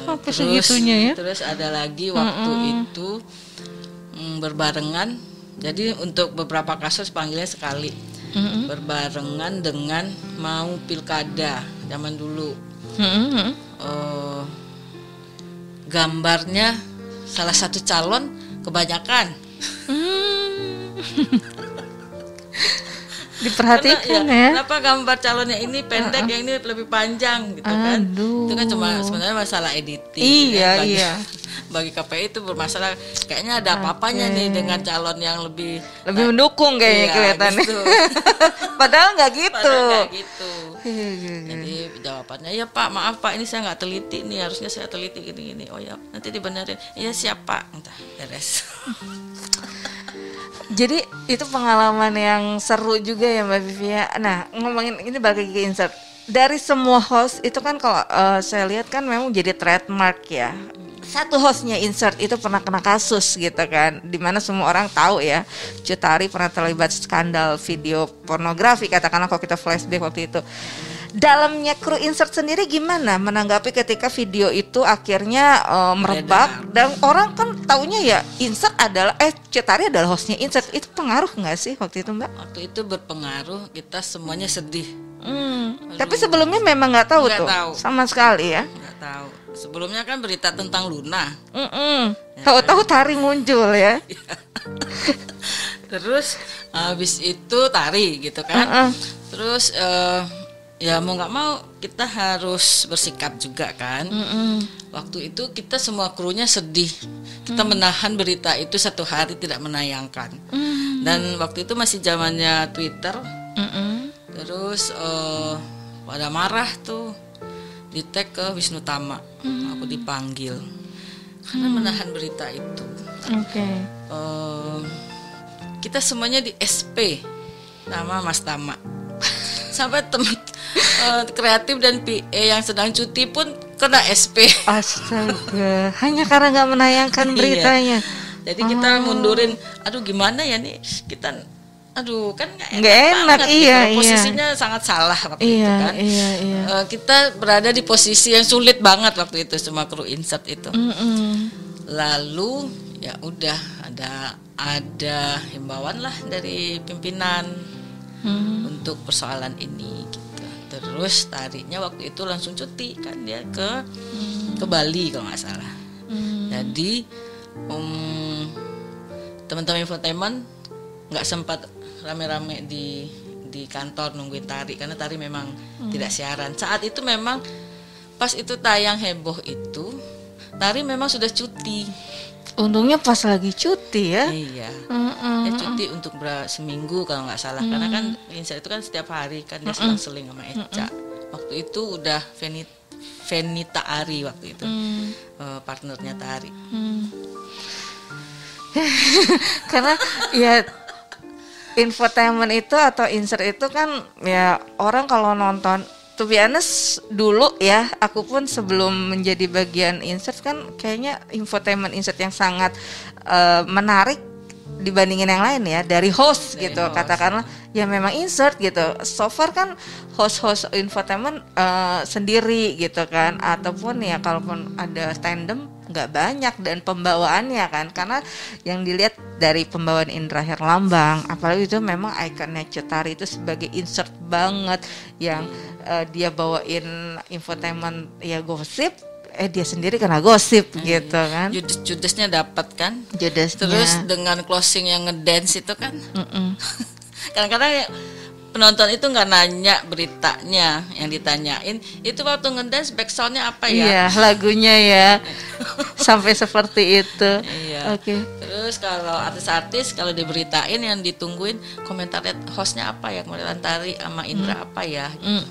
sampai segitunya ya. Terus ada lagi waktu itu berbarengan. Jadi untuk beberapa kasus panggilnya sekali. Berbarengan dengan mau pilkada zaman dulu. Gambarnya salah satu calon kebanyakan. Diperhatikan karena, ya. Kenapa gambar calonnya ini pendek, yang ini lebih panjang gitu kan? Itu kan cuma sebenarnya masalah editing. Iya, iya. Bagi KPI itu bermasalah. Kayaknya ada apa-apanya nih dengan calon yang lebih mendukung kayaknya kelihatannya. Gitu. Padahal nggak gitu. Jadi jawabannya ya Pak, maaf Pak, ini saya nggak teliti nih, harusnya saya teliti gini-gini. Oh ya, nanti dibenerin. Iya siap Pak. Entah, beres. Jadi itu pengalaman yang seru juga ya Mbak Vivi ya. Nah ngomongin ini balik ke insert. Dari semua host itu kan kalau saya lihat kan memang jadi trademark ya. Satu hostnya insert itu pernah kena kasus gitu kan, dimana semua orang tahu ya Cut Tari pernah terlibat skandal video pornografi, katakanlah kalau kita flashback waktu itu. Dalamnya kru insert sendiri gimana menanggapi ketika video itu akhirnya merebak dan orang kan taunya ya insert adalah Cut Tari adalah hostnya insert, itu pengaruh nggak sih waktu itu Mbak? Waktu itu berpengaruh, kita semuanya sedih. Tapi sebelumnya memang nggak tahu sama sekali ya. Nggak tahu. Sebelumnya kan berita tentang Luna. Tahu-tahu Tari muncul ya. Terus habis itu Tari gitu kan. Terus ya mau nggak mau kita harus bersikap juga kan. Waktu itu kita semua krunya sedih. Kita menahan berita itu 1 hari tidak menayangkan. Dan waktu itu masih zamannya Twitter. Terus pada marah tuh, di tag ke Wisnu Tama. Aku dipanggil karena menahan berita itu. Kita semuanya di SP nama Mas Tama. Sampai teman kreatif dan PA yang sedang cuti pun kena SP. Astaga, hanya karena nggak menayangkan beritanya. Jadi kita mundurin. Aduh gimana ya nih kita. Aduh kan nggak enak gitu. Posisinya sangat salah waktu itu kan. Kita berada di posisi yang sulit banget waktu itu semua kru insert itu. Lalu ya udah ada himbauan lah dari pimpinan untuk persoalan ini gitu. Terus Tarinya waktu itu langsung cuti kan, dia ke Bali kalau nggak salah. Jadi teman-teman infotainment nggak sempat rame-rame di kantor nungguin Tari karena Tari memang tidak siaran. Saat itu memang pas itu tayang heboh itu Tari memang sudah cuti. Untungnya pas lagi cuti ya. Iya. Dia cuti untuk seminggu kalau nggak salah. Karena kan insert itu kan setiap hari kan dia seling-seling sama Eca. Waktu itu udah Venita Ari waktu itu partnernya Tari. Karena ya infotainment itu atau insert itu kan ya orang kalau nonton, to be honest dulu ya aku pun sebelum menjadi bagian insert kan kayaknya infotainment insert yang sangat menarik dibandingin yang lain ya, dari host gitu host. Katakanlah ya memang insert gitu. So far kan host infotainment sendiri gitu kan, ataupun ya kalaupun ada tandem nggak banyak, dan pembawaannya kan karena yang dilihat dari pembawaan Indra Herlambang, apalagi itu memang ikonnya Cut Tari itu sebagai insert banget yang dia bawain infotainment ya gosip, dia sendiri kena gosip gitu kan. Judesnya dapat kan. Judesnya. Terus dengan closing yang ngedance itu kan. Kadang-kadang ya, penonton itu nggak nanya beritanya, yang ditanyain itu waktu ngedance backsoundnya apa ya? Iya, lagunya ya. Sampai seperti itu. Iya. Oke. Terus kalau artis-artis kalau diberitain yang ditungguin komentar hostnya apa ya, komentar Tari sama Indra apa ya? Gitu.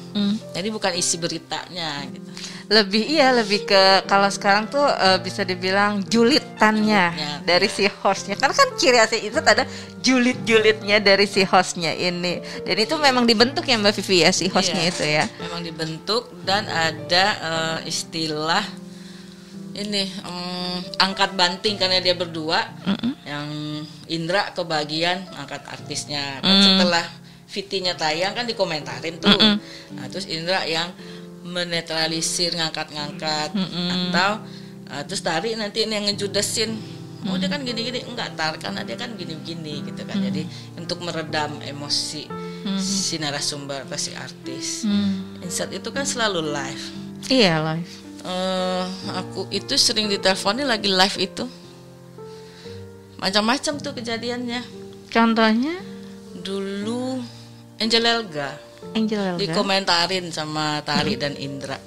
Jadi bukan isi beritanya gitu. Lebih ke kalau sekarang tuh bisa dibilang julitannya dari si hostnya, karena kan ciri khas itu ada julitnya dari si hostnya ini, dan itu memang dibentuk ya Mbak Vivi ya si hostnya itu ya. Memang dibentuk dan ada istilah ini angkat banting karena dia berdua. Yang Indra kebagian angkat artisnya. Kan setelah VT-nya tayang kan dikomentarin tuh. Nah, terus Indra yang menetralisir, ngangkat-ngangkat atau terus Tari nanti ini yang ngejudesin. Oh dia kan gini-gini, enggak Tar karena dia kan gini-gini gitu kan. Jadi untuk meredam emosi si narasumber atau si artis. Insert itu kan selalu live. Iya live. Aku itu sering diteleponin lagi live itu. Macam-macam tuh kejadiannya. Contohnya? Dulu Angel Elga dikomentarin sama Tari dan Indra.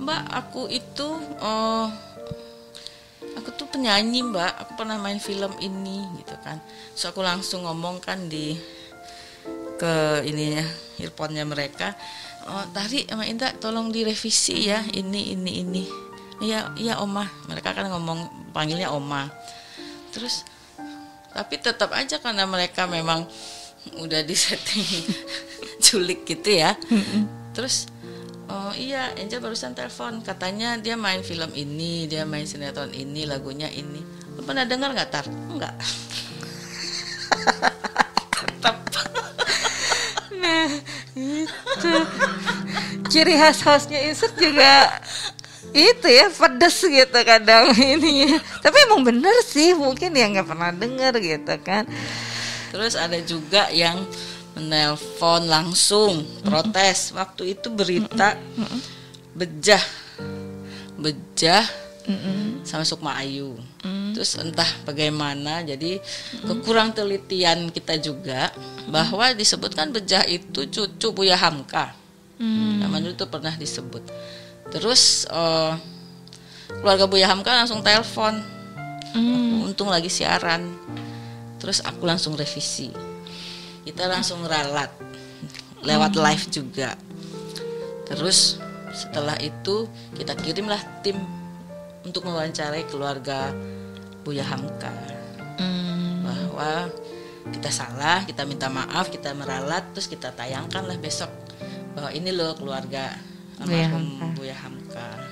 Mbak, aku itu aku tuh penyanyi Mbak, aku pernah main film ini gitu kan. So aku langsung ngomong kan ke ininya earphone-nya mereka, Tari sama Indra tolong direvisi ya ini. Iya Oma, mereka kan ngomong panggilnya Oma. Terus tapi tetap aja karena mereka memang udah disetting culik gitu ya. Terus iya Angel barusan telepon katanya dia main film ini, dia main sinetron ini, lagunya ini. Lu pernah dengar nggak Tar? Enggak. Tetap. Nah itu ciri khas-khasnya Insert juga itu ya, pedes gitu kadang ini. Tapi emang bener sih, mungkin ya nggak pernah dengar gitu kan. Terus ada juga yang menelpon langsung protes. Waktu itu berita bejah sama Sukma Ayu. Terus entah bagaimana, jadi kekurang telitian kita juga bahwa disebutkan bejah itu cucu Buya Hamka. Zaman dulu itu pernah disebut. Terus keluarga Buya Hamka langsung telepon. Untung lagi siaran. Terus aku langsung revisi. Kita langsung ralat lewat live juga. Terus setelah itu kita kirimlah tim untuk mewawancarai keluarga Buya Hamka. Bahwa kita salah, kita minta maaf, kita meralat, terus kita tayangkan lah besok bahwa ini loh keluarga almarhum Buya Hamka.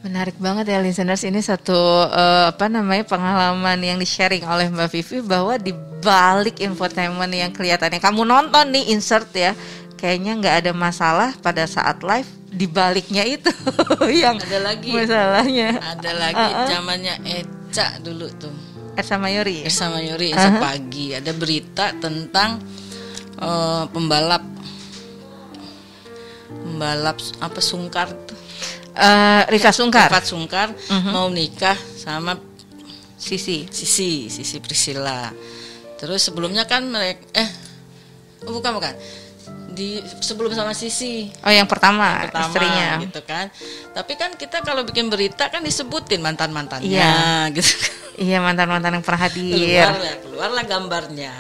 Menarik banget ya listeners, ini satu pengalaman yang di-sharing oleh Mbak Vivi bahwa di balik infotainment yang kelihatannya kamu nonton nih Insert ya, kayaknya nggak ada masalah pada saat live, di baliknya itu yang ada lagi masalahnya. Ada lagi zamannya Eca dulu tuh. Ersa Mayori pagi ada berita tentang pembalap apa Sungkar tuh. Rifat Sungkar mau nikah sama Sisi Priscilla. Terus sebelumnya kan mereka bukan sebelum sama Sisi. Oh yang pertama istrinya gitu kan. Tapi kan kita kalau bikin berita kan disebutin mantan-mantannya gitu. Iya, mantan-mantan yang pernah hadir. Keluarlah gambarnya.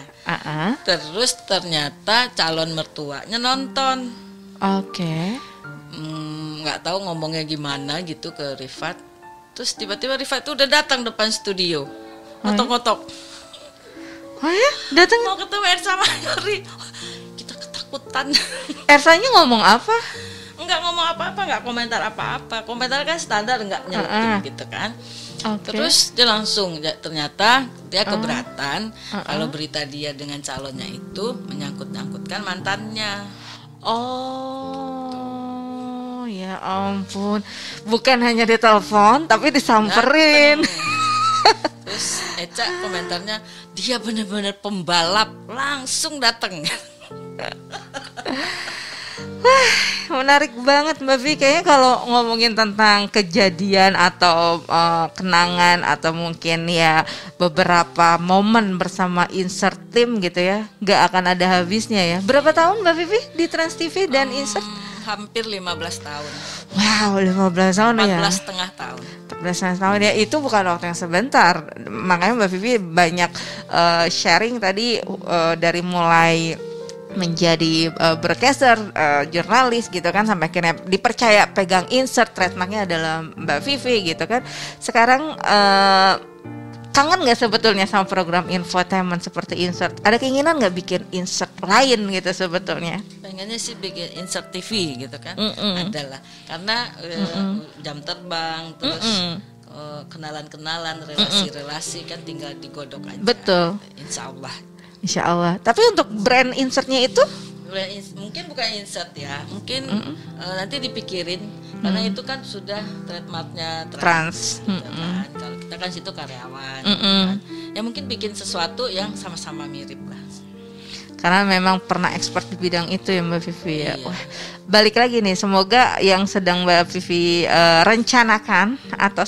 Terus ternyata calon mertuanya nonton. Oke. Nggak tahu ngomongnya gimana gitu ke Rifat. Terus tiba-tiba Rifat itu udah datang depan studio, ngotok-ngotok. Oh ya, datang mau ketemu Ersa Mayori. Kita ketakutan. Ersanya ngomong apa? Enggak ngomong apa-apa, enggak komentar apa-apa. Komentar kan standar, enggak nyelutin gitu kan. Terus dia langsung, ternyata dia keberatan kalau berita dia dengan calonnya itu menyangkut-nyangkutkan mantannya. Oh, ya ampun. Bukan hanya ditelepon, tapi disamperin. Terus Eca komentarnya, dia benar-benar pembalap, langsung datang. Menarik banget Mbak Vi. Kayaknya kalau ngomongin tentang kejadian atau kenangan atau mungkin ya beberapa momen bersama Insert Team gitu ya, nggak akan ada habisnya ya. Berapa tahun Mbak Vivi di Trans TV dan Insert? Hampir 15 tahun. Wow, 15 tahun 14 ya. 14,5 tahun. 14 tahun ya, itu bukan waktu yang sebentar. Makanya Mbak Vivi banyak sharing tadi dari mulai menjadi broadcaster, jurnalis gitu kan, sampai akhirnya dipercaya pegang Insert, trademarknya adalah Mbak Vivi gitu kan. Sekarang kangen nggak sebetulnya sama program infotainment seperti Insert? Ada keinginan nggak bikin Insert lain gitu sebetulnya? pengennya sih bikin insert TV gitu kan. Adalah karena jam terbang terus kenalan-kenalan, relasi-relasi kan tinggal digodok aja. Betul. Insya Allah. Tapi untuk brand insertnya itu mungkin bukan insert ya, mungkin nanti dipikirin karena itu kan sudah trademarknya Trans. Gitu kan. Kalau kita kan situ karyawan, gitu kan. Ya mungkin bikin sesuatu yang sama-sama mirip lah. Karena memang pernah expert di bidang itu ya Mbak Vivi ya. Wah, balik lagi nih, semoga yang sedang Mbak Vivi rencanakan atau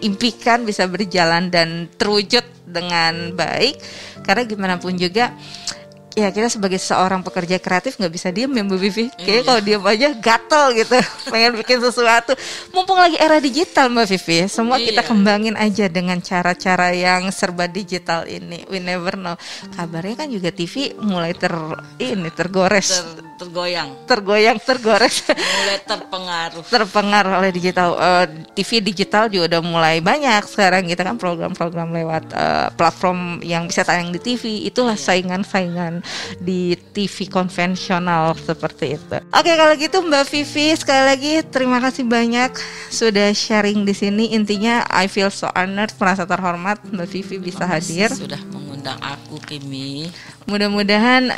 impikan bisa berjalan dan terwujud dengan baik. Karena gimana pun juga ya kita sebagai seorang pekerja kreatif nggak bisa diem ya Mbak Vivi. Kayaknya kalau diem aja gatel gitu, pengen bikin sesuatu. Mumpung lagi era digital Mbak Vivi, semua kita kembangin aja dengan cara-cara yang serba digital ini. We never know. Kabarnya kan juga TV mulai tergores, tergores. Mulai terpengaruh oleh digital. TV digital juga udah mulai banyak sekarang. Kita kan program-program lewat platform yang bisa tayang di TV. Itulah saingan-saingan di TV konvensional seperti itu. Oke, kalau gitu Mbak Vivi, sekali lagi terima kasih banyak sudah sharing di sini. Intinya I feel so honored, merasa terhormat Mbak Vivi bisa hadir. Sudah mengundang aku, Kimi. Mudah-mudahan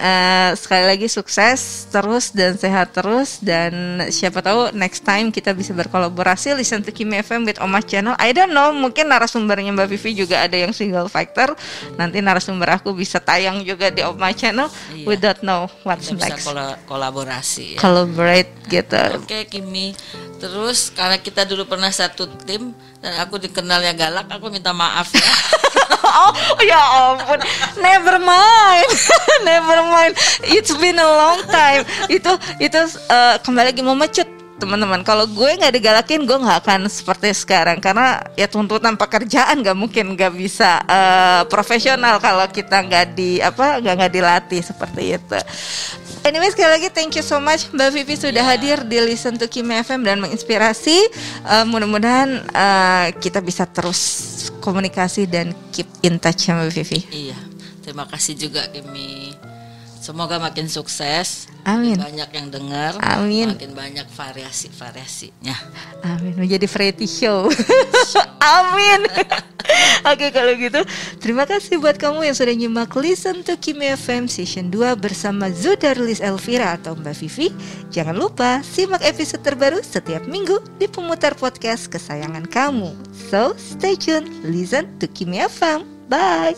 sekali lagi sukses terus dan sehat terus, dan siapa tahu next time kita bisa berkolaborasi. Listen to Kimi FM with Oma Channel. I don't know, mungkin narasumbernya Mbak Vivi juga ada yang single fighter. Nanti narasumber aku bisa tayang juga di Oma Channel. We don't know what's kita next. Bisa kolaborasi ya. Collaborate gitu. Oke, Kimi. Terus karena kita dulu pernah satu tim dan aku dikenalnya galak, aku minta maaf ya. Oh ya ampun, never mind. It's been a long time. Itu kembali lagi mau mecut teman-teman. Kalau gue nggak digalakin, gue nggak akan seperti sekarang. Karena ya tuntutan pekerjaan nggak bisa profesional kalau kita nggak dilatih seperti itu. Anyway, sekali lagi thank you so much Mbak Vivi sudah hadir di Listen to Kimi FM dan menginspirasi. Mudah-mudahan kita bisa terus komunikasi dan keep in touch ya Mbak Vivi. Iya, terima kasih juga Kimi. Semoga makin sukses. Amin. Banyak yang dengar. Amin. Makin banyak variasinya. Amin. Menjadi variety show. Amin. Oke, kalau gitu terima kasih buat kamu yang sudah nyimak Listen to Kimi FM Season 2 bersama Zudarlis Elvira atau Mbak Vivi. Jangan lupa simak episode terbaru setiap minggu di pemutar podcast kesayangan kamu. So stay tuned, Listen to Kimi FM. Bye.